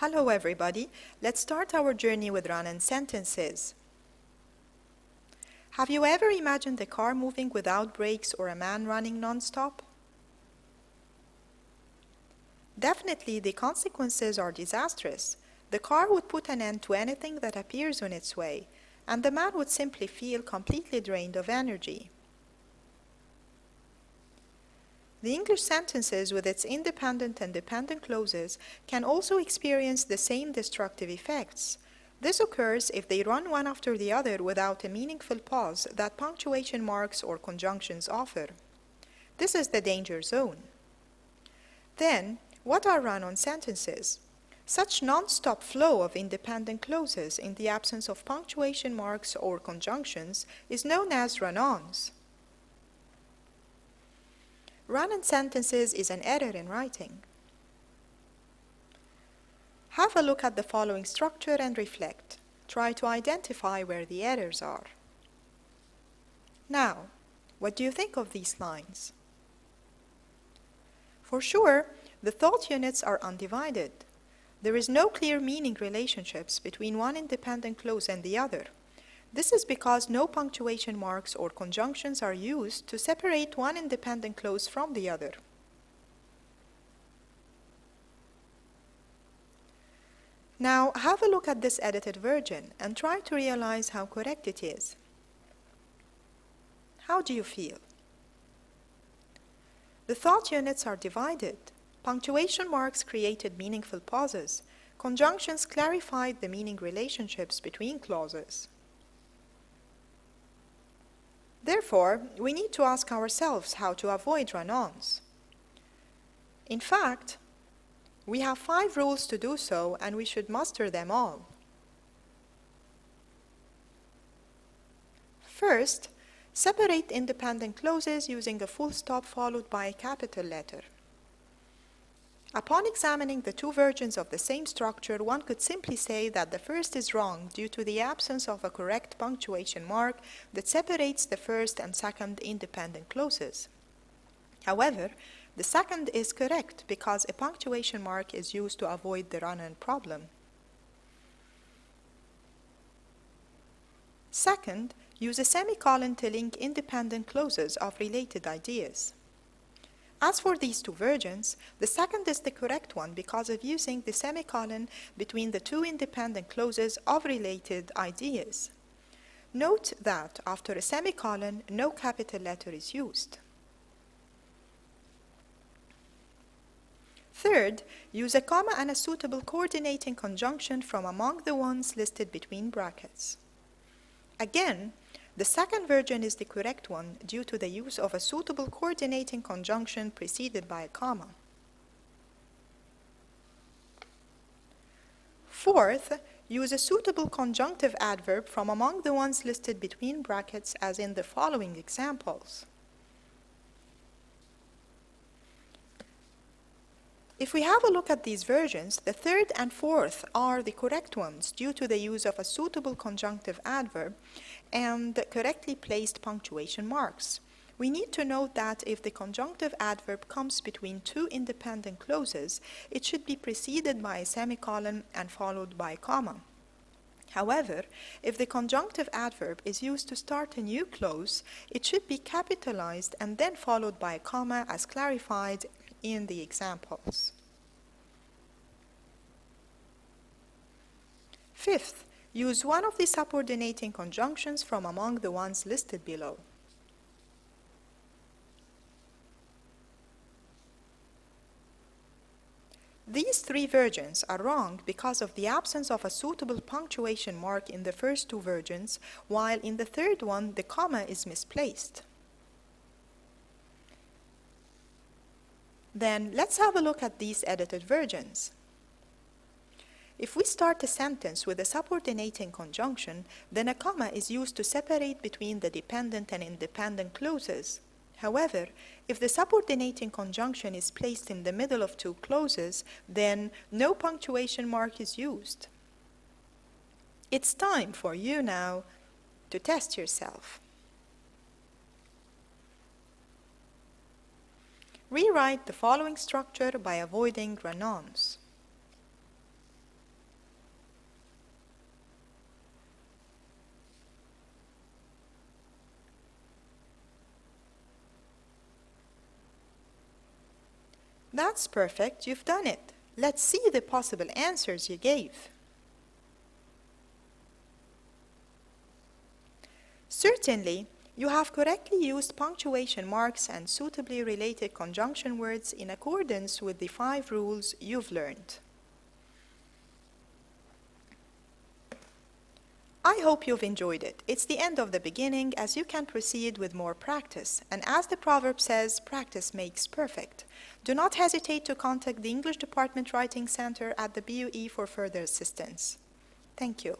Hello everybody, let's start our journey with run-on sentences. Have you ever imagined a car moving without brakes or a man running non-stop? Definitely the consequences are disastrous. The car would put an end to anything that appears on its way, and the man would simply feel completely drained of energy. The English sentences with its independent and dependent clauses can also experience the same destructive effects. This occurs if they run one after the other without a meaningful pause that punctuation marks or conjunctions offer. This is the danger zone. Then, what are run-on sentences? Such non-stop flow of independent clauses in the absence of punctuation marks or conjunctions is known as run-ons. Run-on sentences is an error in writing. Have a look at the following structure and reflect. Try to identify where the errors are. Now, what do you think of these lines? For sure, the thought units are undivided. There is no clear meaning relationships between one independent clause and the other. This is because no punctuation marks or conjunctions are used to separate one independent clause from the other. Now, have a look at this edited version and try to realize how correct it is. How do you feel? The thought units are divided. Punctuation marks created meaningful pauses. Conjunctions clarified the meaning relationships between clauses. Therefore, we need to ask ourselves how to avoid run-ons. In fact, we have 5 rules to do so, and we should master them all. First, separate independent clauses using a full stop followed by a capital letter. Upon examining the 2 versions of the same structure, one could simply say that the first is wrong due to the absence of a correct punctuation mark that separates the first and second independent clauses. However, the second is correct because a punctuation mark is used to avoid the run-on problem. Second, use a semicolon to link independent clauses of related ideas. As for these 2 versions, the second is the correct one because of using the semicolon between the 2 independent clauses of related ideas. Note that after a semicolon, no capital letter is used. Third, use a comma and a suitable coordinating conjunction from among the ones listed between brackets. Again, the second version is the correct one due to the use of a suitable coordinating conjunction preceded by a comma. Fourth, use a suitable conjunctive adverb from among the ones listed between brackets as in the following examples. If we have a look at these versions, the third and fourth are the correct ones due to the use of a suitable conjunctive adverb and correctly placed punctuation marks. We need to note that if the conjunctive adverb comes between 2 independent clauses, it should be preceded by a semicolon and followed by a comma. However, if the conjunctive adverb is used to start a new clause, it should be capitalized and then followed by a comma as clarified in the examples. Fifth, use one of the subordinating conjunctions from among the ones listed below. These 3 versions are wrong because of the absence of a suitable punctuation mark in the first 2 versions, while in the third one the comma is misplaced. Then let's have a look at these edited versions. If we start a sentence with a subordinating conjunction, then a comma is used to separate between the dependent and independent clauses. However, if the subordinating conjunction is placed in the middle of 2 clauses, then no punctuation mark is used. It's time for you now to test yourself. Rewrite the following structure by avoiding run-ons. That's perfect. You've done it. Let's see the possible answers you gave. Certainly, you have correctly used punctuation marks and suitably related conjunction words in accordance with the 5 rules you've learned. I hope you've enjoyed it. It's the end of the beginning, as you can proceed with more practice. And as the proverb says, practice makes perfect. Do not hesitate to contact the English Department Writing Center at the BUE for further assistance. Thank you.